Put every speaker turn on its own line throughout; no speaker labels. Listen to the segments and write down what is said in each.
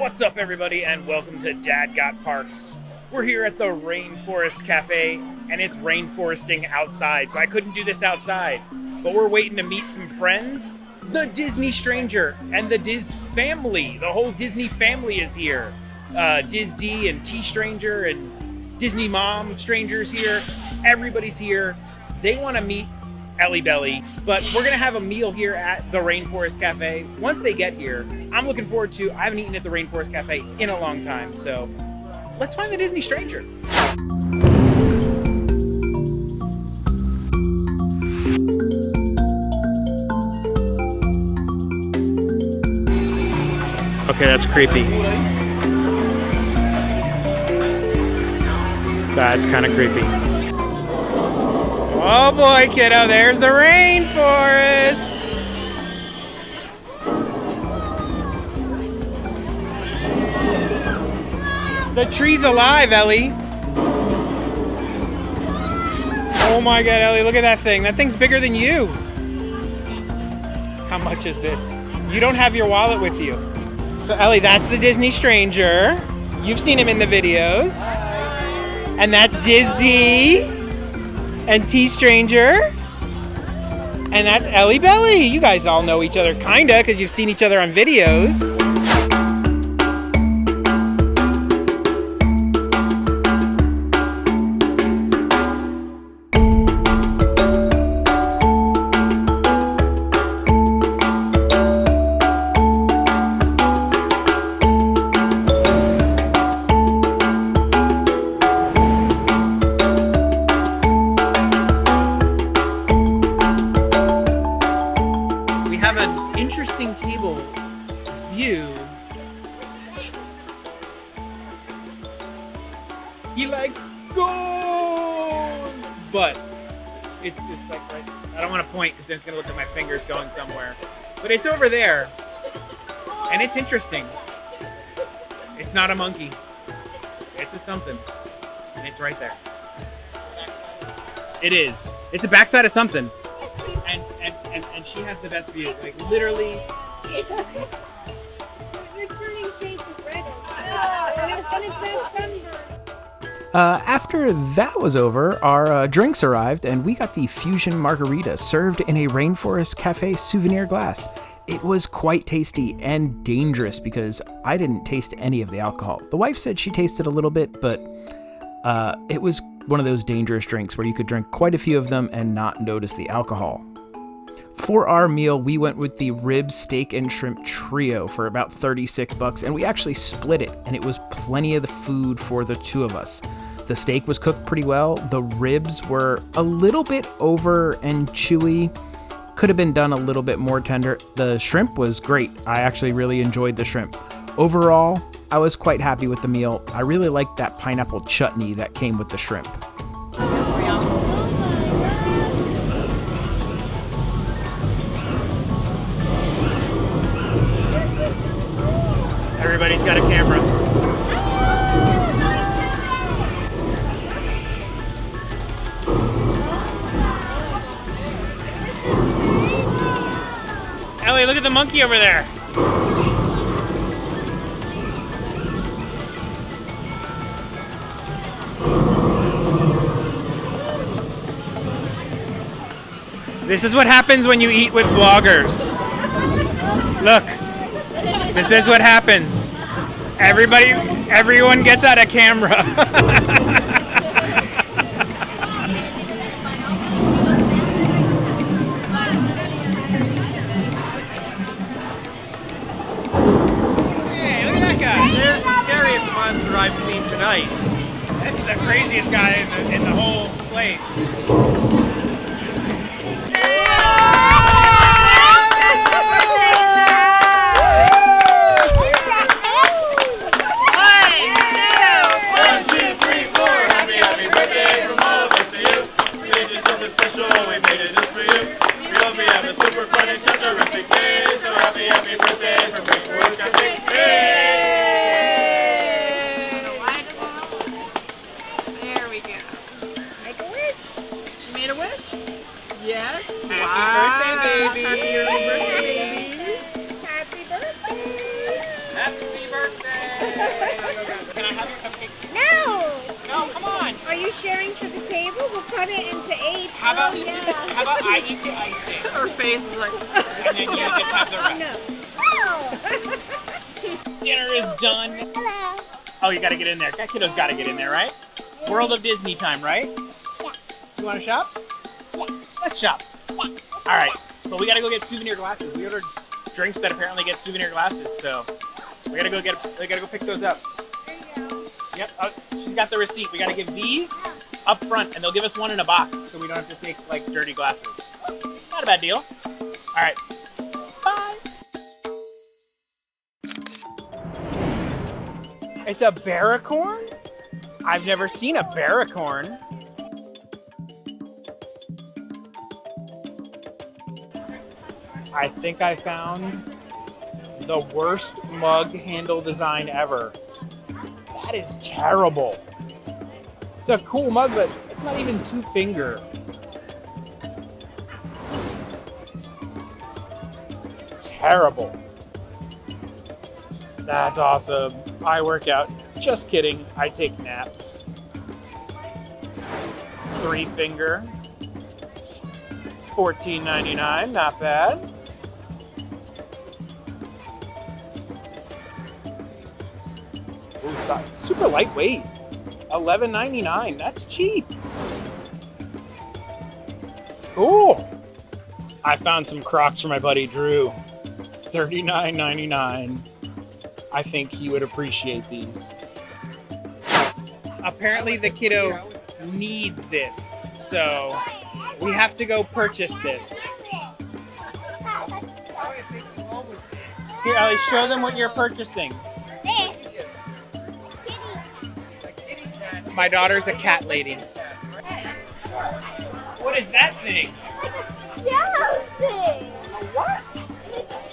What's up, everybody, and welcome to Dad Got Parks. We're here at the Rainforest Cafe, and it's rainforesting outside, so I couldn't do this outside. But we're waiting to meet some friends. The Disney Stranger and the Diz family. The whole Disney family is here. Diz D and T Stranger and Disney Mom Stranger's here. Everybody's here. They want to meet Ellie Belly, but we're gonna have a meal here at the Rainforest Cafe. Once they get here, I'm looking forward to, I haven't eaten at the Rainforest Cafe in a long time, so let's find the Disney Stranger. Okay, that's creepy. That's kind of creepy. Oh boy, kiddo, there's the rainforest! The tree's alive, Ellie! Oh my god, Ellie, look at that thing. That thing's bigger than you! How much is this? You don't have your wallet with you. So Ellie, that's the Disney Stranger. You've seen him in the videos. And that's Diz D. And T Stranger, and that's Ellie Belly. You guys all know each other, kinda, because you've seen each other on videos. Interesting table view. He likes gold, but it's like right. I don't want to point because then it's gonna look at my fingers going somewhere. But it's over there, and it's interesting. It's not a monkey. It's a something, and it's right there. It is. It's a backside of something. And she has the best view. Like literally.
You're turning shades of red. And it's
After that was over, our drinks arrived, and we got the Fusion Margarita served in a Rainforest Cafe souvenir glass. It was quite tasty and dangerous because I didn't taste any of the alcohol. The wife said she tasted a little bit, but it was one of those dangerous drinks where you could drink quite a few of them and not notice the alcohol. For our meal, we went with the ribs, steak, and shrimp trio for about $36, and we actually split it, and it was plenty of the food for the two of us. The steak was cooked pretty well. The ribs were a little bit over and chewy. Could have been done a little bit more tender. The shrimp was great. I actually really enjoyed the shrimp. Overall, I was quite happy with the meal. I really liked that pineapple chutney that came with the shrimp.
Everybody's got a camera. Ellie, look at the monkey over there. This is what happens when you eat with vloggers. Look. This is what happens. Everyone gets out a camera. Hey, look at that guy. There's the scariest monster I've seen tonight. This is the craziest guy in the whole place.
There we go. Make a wish. She made a wish.
How about I eat the icing?
Her face is like.
And then you just have the rest. Dinner is done.
Hello.
Oh, you gotta get in there. That kiddo's gotta get in there, right? World of Disney time, right?
Yeah.
You wanna shop?
Yeah.
Let's shop.
Yeah.
All right, but we gotta go get souvenir glasses. We ordered drinks that apparently get souvenir glasses, so we gotta go pick those up.
There you go.
Yep, she's got the receipt. We gotta give these up front, and they'll give us one in a box, so we don't have to take like dirty glasses. Not a bad deal. All right, bye. It's a barracorn? I've never seen a barracorn. I think I found the worst mug handle design ever. That is terrible. It's a cool mug, but it's not even 2-finger. Terrible. That's awesome. I work out. Just kidding. I take naps. 3-finger. $14.99. Not bad. Ooh, super lightweight. $11.99. That's cheap. Cool. I found some Crocs for my buddy Drew. $39.99. I think he would appreciate these. Apparently the kiddo needs this, so we have to go purchase this. Here, Ellie, show them what you're purchasing.
This.
My daughter's a cat lady. What is that thing?
Yellow thing.
What?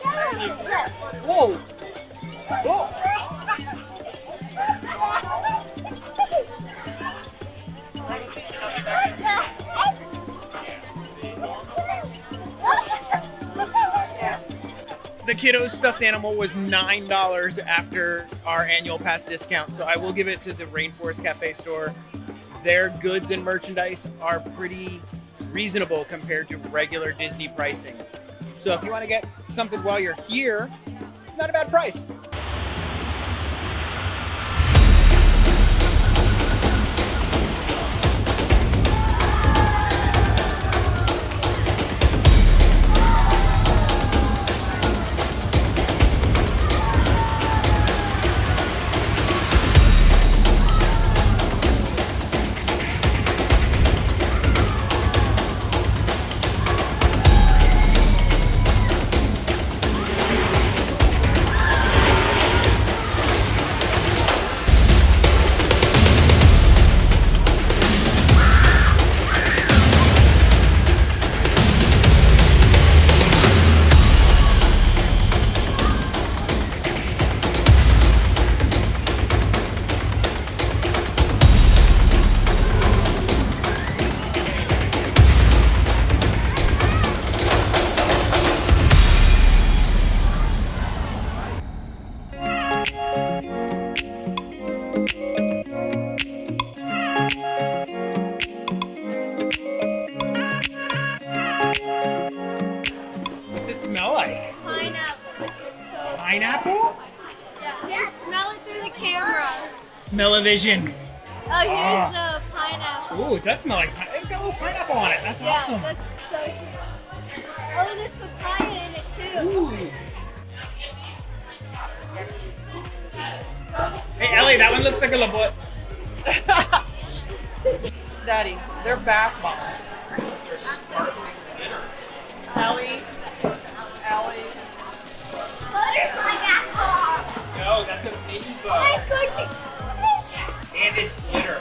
Yellow.
Whoa! Whoa! The kiddo's stuffed animal was $9 after our annual pass discount, so I will give it to the Rainforest Cafe store. Their goods and merchandise are pretty reasonable compared to regular Disney pricing. So if you want to get something while you're here, not a bad price. Pineapple?
Yeah, here, smell it through the camera.
Smell-o-vision.
Oh, here's the pineapple.
Ooh, it does smell like it's got a little pineapple on it. That's awesome.
Yeah, that's so cute. Oh, there's papaya in it too.
Ooh. Hey, Ellie, that one looks like a labut.
Daddy, they're bath bombs.
They're sparkling glitter.
Ellie.
Butterfly bath bomb.
No, that's a mini
My
bug.
goodness.
And it's glitter.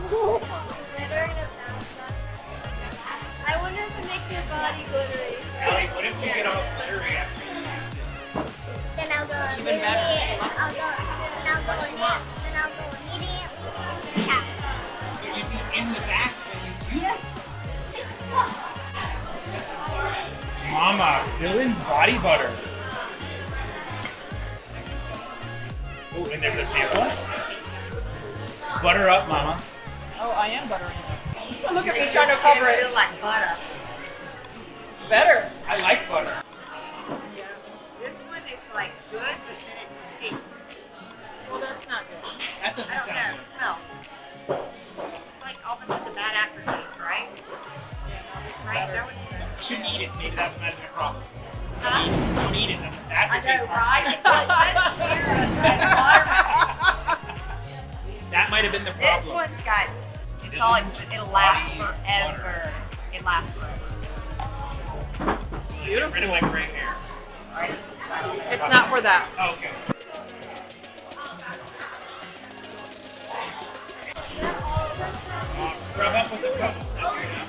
Glitter in a bath bomb. I wonder if it makes your body glittery.
Ellie, what if you get all glittery after you use it?
Then I'll go
Even better.
I'll go nuts. Then I'll go immediately to the cat.
But you'd be in the back when you use it. Mama, Dylan's body butter. Oh, and there's a sample. Butter up, Mama.
Oh, I am buttering it. Look at me trying to cover it.
Feel like butter.
Better.
I like butter.
Yeah. This one is like good, but then it stinks.
Well, that's not good.
That
I
doesn't
don't
sound
know. Smell. It's like almost has a bad aftertaste, right? Right? That one's good.
good. Shouldn't eat it. Maybe that might have been a problem.
Huh?
Don't eat it. The
I
aftertaste
know,
part
right?
might have been-
Well, it says Churros and watermelon.
That might have been the
This
problem.
one's got, it's all, it'll last forever. It lasts forever.
Get rid of my gray hair.
Right?
It's not for that.
Oh, okay. Scrub up with the cup and stuff here now.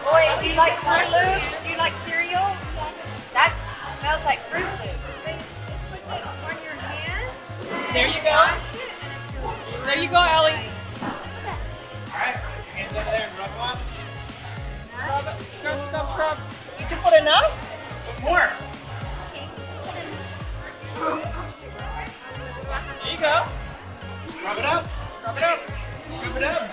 Boy, do you like Fruit Loops? Do you like cereal? That smells like Fruit Loops. Put that on your hand.
There you go. There you go, Ellie.
Alright, hands over there and rub them up.
Scrub it. Scrub, scrub, scrub. Did you put enough?
Put more.
There you go.
Scrub it up.
Scrub it up.
Scrub it up.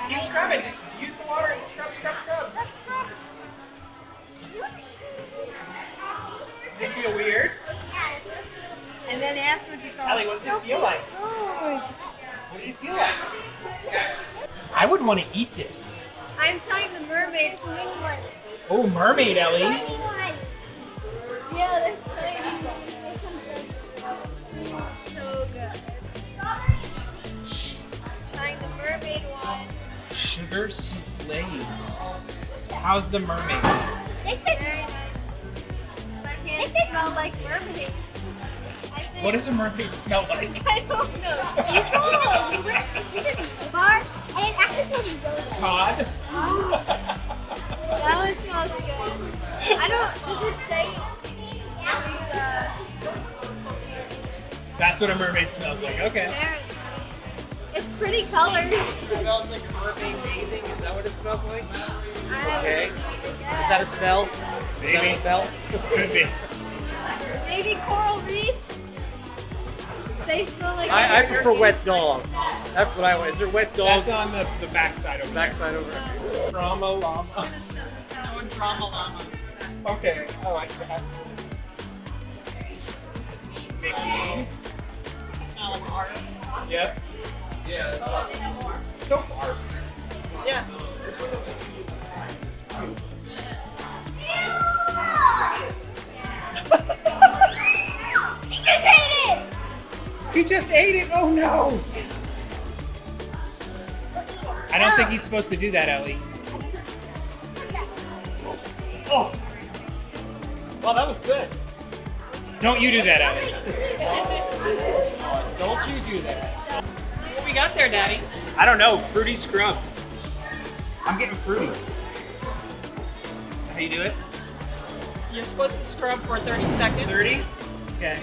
Keep scrubbing. Just use the water and scrub, scrub, scrub. Does it feel weird?
And then afterwards it's all
Ellie, what's it feel like? What do you feel like? I would want to eat this.
I'm trying the mermaid tiny one.
Oh, mermaid, Ellie.
Tiny one. Yeah, that's tiny one. So good. Trying the mermaid one.
Sugar souffles. How's the mermaid?
This is very nice. My hands smell like mermaids. I think.
What does a mermaid smell like?
I don't know. These are bar, and it actually smells really good.
Cod?
That one smells good. I don't. Does it say?
That's what a mermaid smells like. Okay.
There. It's pretty colors.
It smells like mermaid bathing. Is that what it smells like?
Okay.
Is that a spell? Is that a
Maybe.
spell?
Could be.
Maybe coral reef. They smell like.
I prefer wet dog. That's what I want. Is there wet dog?
That's on the backside over there.
Backside over there.
Drama llama.
Drama llama.
Okay, I like that. Mickey. Yep.
Yeah.
So hard.
Yeah.
He just ate it! Oh no! I don't think he's supposed to do that, Ellie.
Oh. Well, that was good.
Don't you do that, Ellie.
Don't you do that.
What we got there, Daddy?
I don't know, fruity scrub. I'm getting fruity. Is that how you do it?
You're supposed to scrub for 30 seconds.
30? Okay.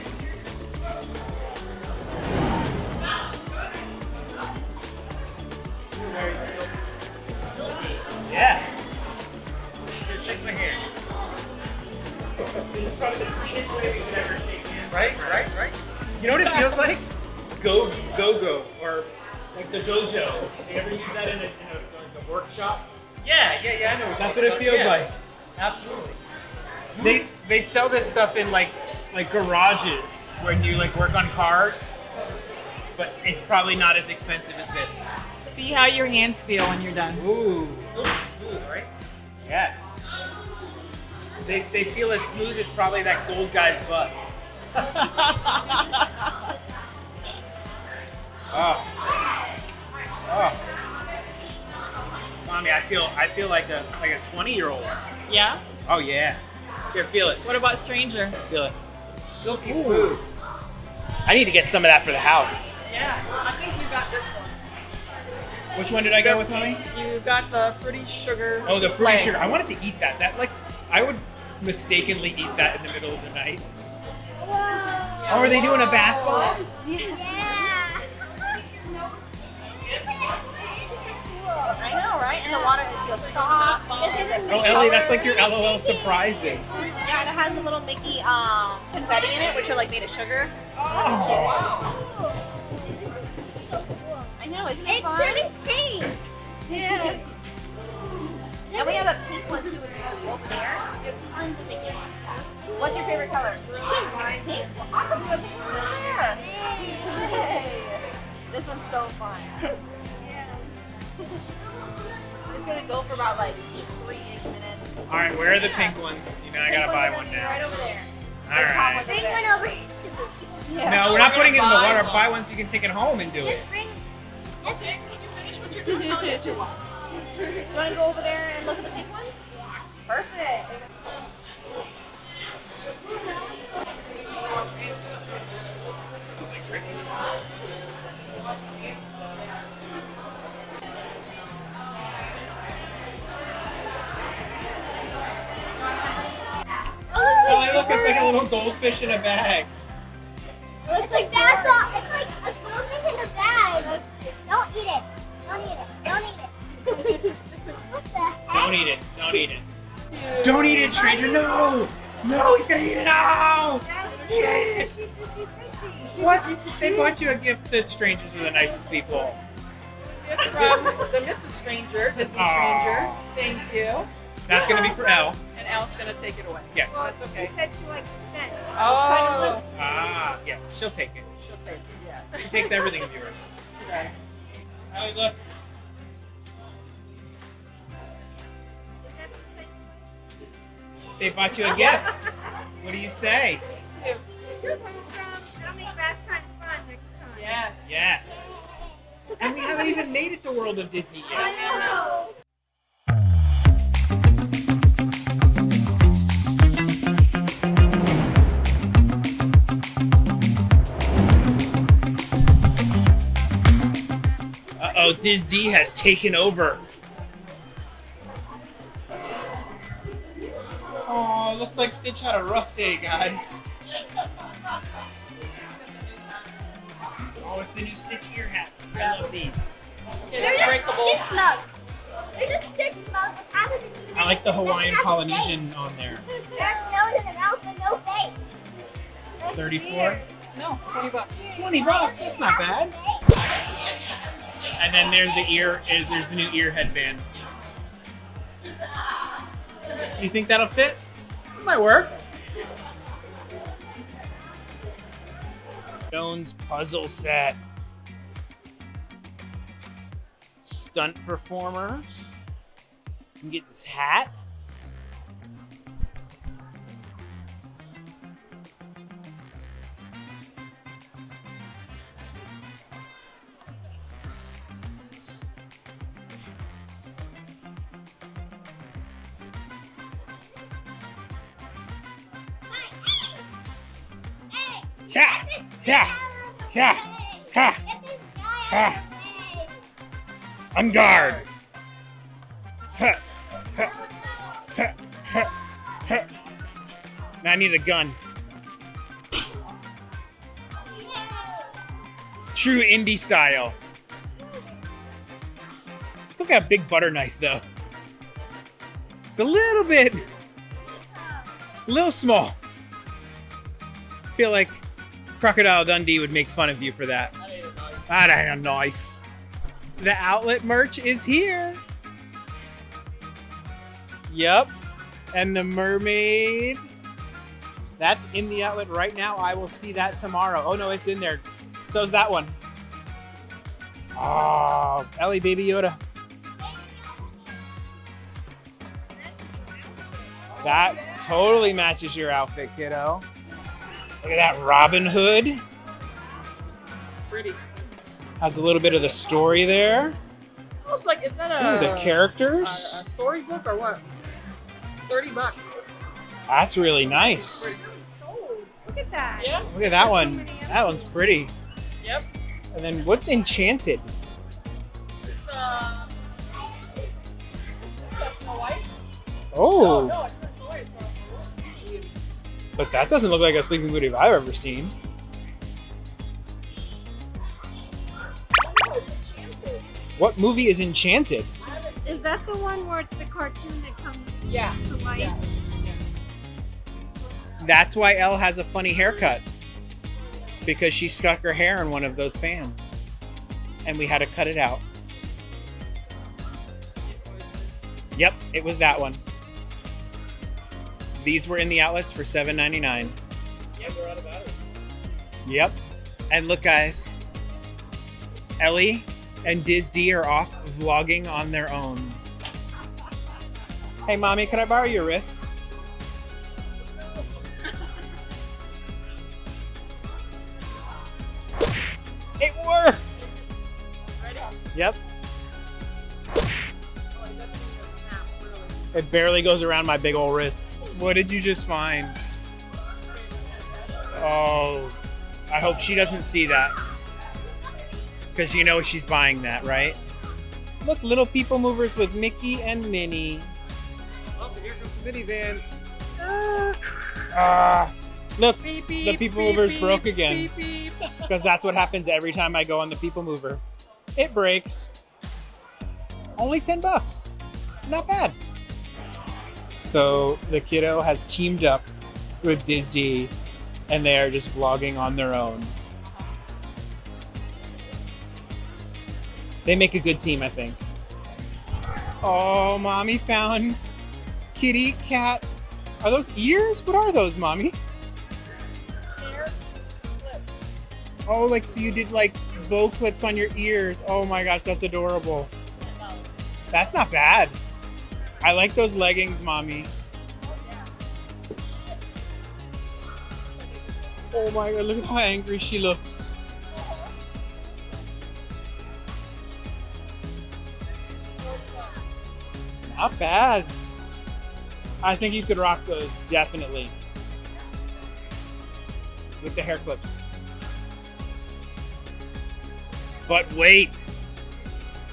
Yeah.
Here, shake my hand.
This is probably the cleanest way we could ever shake hands.
Right?
You know what it feels like? Go, or like the dojo. You ever use that in a workshop?
Yeah, I know.
That's what it feels
Yeah.
like.
Absolutely.
They sell this stuff in like garages when you like work on cars, but it's probably not as expensive as this.
See how your hands feel when you're done.
Ooh,
Silky smooth, right?
yes. They feel as smooth as probably that gold guy's butt. Oh. Mommy, I feel like a 20-year-old.
Yeah?
Oh yeah. Here, feel it.
What about stranger?
Feel it. Silky smooth. I need to get some of that for the house.
Yeah, I think you got this one.
Which one did I go with, Mommy?
You got the fruity sugar.
Oh, the fruity
souffle.
sugar. I wanted to eat that. I would mistakenly eat that in the middle of the night.
Whoa.
Oh, are they doing a bath bomb?
Yeah.
I know, right? And the water feels soft.
Oh, Ellie, that's like your LOL surprises.
Yeah, and it has a little Mickey confetti in it, which are like made of sugar.
Oh.
know, isn't it
It's
fun?
turning pink.
Yeah. And we have a pink one too over there. We have tons of pink ones. What's your favorite color? Pink. Pink? Awesome. We have pink over there. Yay. This one's so fun.
Yeah.
It's gonna go for about like 3-8 minutes.
All right, where are the pink ones? You know, I gotta buy one
Right
now.
over there.
All right.
Bring one over here too.
Yeah.
No, we're not putting it in the water. Buy one so you can take it home and do it.
Just bring. Just
You want to go over there and look at the pink ones? Perfect.
Oh, look, it's like a little goldfish in a bag.
It's like that's all. It's like a goldfish in a bag. Don't eat it. Don't eat it. Don't eat it. What the heck?
Don't eat it. Don't eat it. Don't eat it, stranger. No. No, he's gonna eat it. No. He ate it.
Fishy, fishy, fishy.
What? They bought you a gift that strangers are the nicest people.
From the Mrs. Stranger, Disney
Aw.
Stranger. Thank you.
That's gonna be for Elle.
And Elle's gonna take it away.
Yeah.
That's okay.
She said she likes scent.
Oh,
Ah, yeah. She'll take it.
she'll take it, yes.
She takes everything of yours.
Okay.
Ellie, look. They bought you a gift. What do you say?
You're welcome. That'll make bath time fun next time.
Yes.
Yes. And we haven't even made it to World of Disney yet.
know.
Uh-oh, Disney has taken over. Oh, looks like Stitch had a rough day, guys. Oh, it's the new Stitch ear hats. I love these.
Okay,
They're
that's
just
breakable.
Stitch mugs. They're just Stitch mugs with half of the
I like the Hawaiian
That's
Polynesian on there.
face. There's nose in the mouth but no face. That's
34?
weird.
No, $20.
$20, that's not bad. And then there's the there's the new ear headband. You think that'll fit? It might work. Jones puzzle set. Stunt performers. You can get this hat. Yeah, yeah, yeah, ha, ha. On guard. Ha, ha, ha, ha, ha. Now I need a gun. True indie style. Still got a big butter knife though. It's a little small. I feel like Crocodile Dundee would make fun of you for that. That ain't a knife. The outlet merch is here. Yep. And the mermaid. That's in the outlet right now. I will see that tomorrow. Oh no, it's in there. So's that one. Oh, Ellie, Baby Yoda. That totally matches your outfit, kiddo. Look at that Robin Hood.
Pretty.
Has a little bit of the story there.
Almost like, is that
Ooh, the
a
characters.
storybook or what? $30.
That's really nice.
Look at that.
Yeah.
Look at that one. That one's pretty.
Yep.
And then what's Enchanted?
It's Snow White.
Oh,
No, it's not Snow White. It's
but that doesn't look like a Sleeping Beauty I've ever seen.
no, it's Enchanted.
What movie is Enchanted?
Is that the one where it's the cartoon that comes
Yeah.
to life?
Yeah.
That's why Elle has a funny haircut. Because she stuck her hair in one of those fans. and we had to cut it out. Yep, it was that one. These were in the outlets for $7.99.
Yeah, we're out of batteries.
Yep. And look, guys, Ellie and Diz-D are off vlogging on their own. Hey, Mommy, can I borrow your wrist? It worked! Yep. It barely goes around my big old wrist. What did you just find? Oh, I hope she doesn't see that. Because you know she's buying that, right? Look, little people movers with Mickey and Minnie.
Oh, here comes the minivan.
Look,
Beep, beep,
the people
beep,
mover's
beep,
broke again.
beep, beep.
Because that's what happens every time I go on the people mover. It breaks. Only $10. Not bad. So the kiddo has teamed up with Diz-D and they are just vlogging on their own. They make a good team, I think. Oh, Mommy found kitty cat. Are those ears? What are those, Mommy? Oh, like, so you did like bow clips on your ears. Oh my gosh, that's adorable. That's not bad. I like those leggings, Mommy. Oh my god, look at how angry she looks. Not bad. I think you could rock those, definitely. With the hair clips. But wait.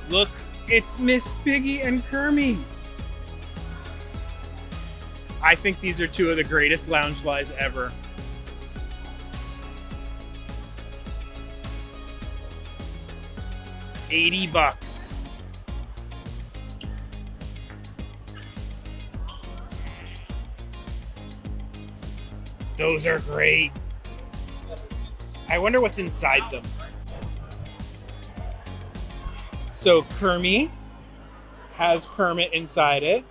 Look, it's Miss Piggy and Kermie. I think these are two of the greatest lounge flies ever. $80. Those are great. I wonder what's inside them. So Kermie has Kermit inside it.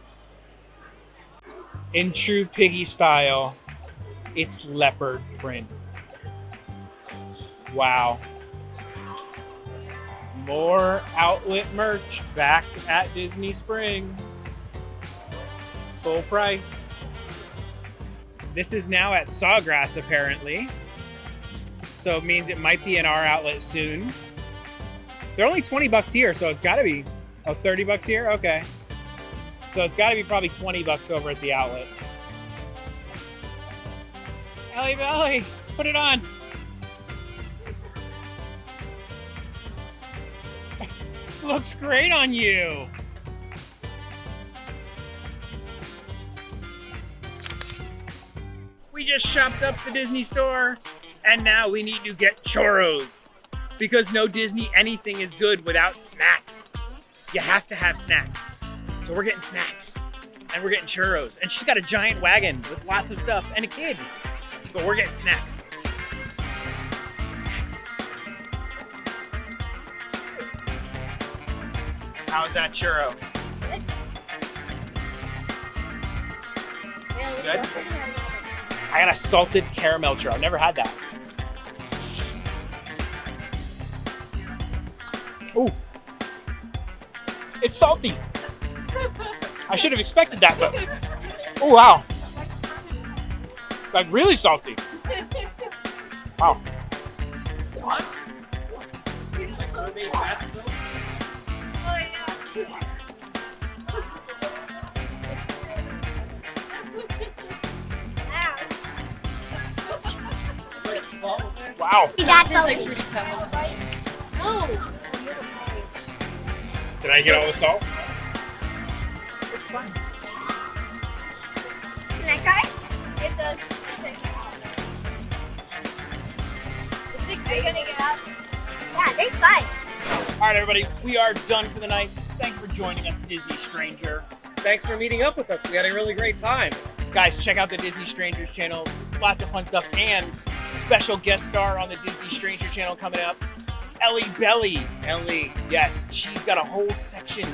In true Piggy style, it's leopard print. Wow. More outlet merch back at Disney Springs. Full price. This is now at Sawgrass, apparently. So it means it might be in our outlet soon. They're only $20 here, so it's gotta be, 30 here? Okay. So it's gotta be probably $20 over at the outlet. Ellie Belly, put it on. Looks great on you. We just shopped up the Disney store, and now we need to get churros. Because no Disney anything is good without snacks. You have to have snacks. So we're getting snacks, and we're getting churros. And she's got a giant wagon with lots of stuff, and a kid. But we're getting snacks. Snacks. How's that churro? Good? I got a salted caramel churro. I've never had that. Ooh. It's salty. I should have expected that, but oh wow. Like really salty. Wow. What? Wow.
That's salty.
Did I get all the salt?
It's fine. Can I try? It does. Are you gonna get up? Yeah, they're fine.
All right, everybody, we are done for the night. Thank you for joining us, Disney Stranger.
Thanks for meeting up with us. We had a really great time.
Guys, check out the Disney Strangers channel. Lots of fun stuff and special guest star on the Disney Stranger channel coming up. Ellie Belly.
Ellie.
Yes, she's got a whole section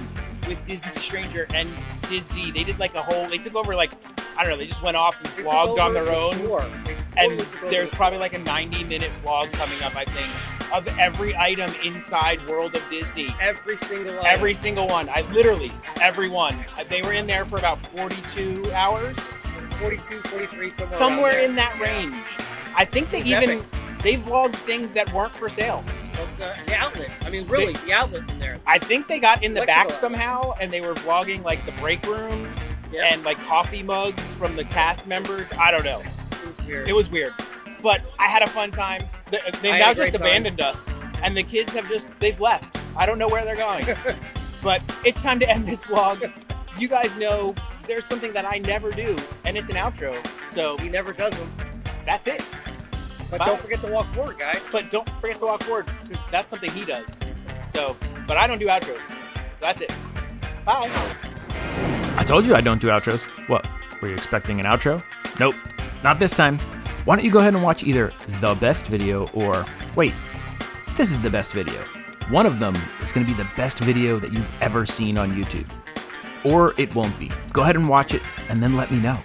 with Disney Stranger and Disney. They did like a whole, they took over like, I don't know, they just went off and
They took
vlogged on
over
their
the
own.
store. They
And
totally took over
there's
the
probably like a 90-minute vlog coming up, I think, of every item inside World of Disney.
store. Every single item.
Every single one. Every one. They were in there for about 42 hours.
42, 43,
Somewhere
around
in that range. I think they
It's
even,
epic.
they vlogged things that weren't for sale.
there. The outlet. I mean, really, the outlet in there.
I think they got in the back
Collectible.
somehow and they were vlogging like the break room
Yeah.
and like coffee mugs from the cast members. I don't know.
It was weird.
It was weird. But I had a fun time. They
I
now
had a
just
great time.
abandoned us. And the kids have they've left. I don't know where they're going. But it's time to end this vlog. You guys know there's something that I never do, and it's an outro. So
He never does them.
that's it.
But
Bye.
don't forget to walk forward, guys.
But don't forget to walk forward, because that's something he does. So, but I don't do outros. So that's it. Bye.
I told you I don't do outros. What? Were you expecting an outro? Nope, not this time. Why don't you go ahead and watch either the best video or, wait, this is the best video. One of them is going to be the best video that you've ever seen on YouTube. Or it won't be. Go ahead and watch it and then let me know.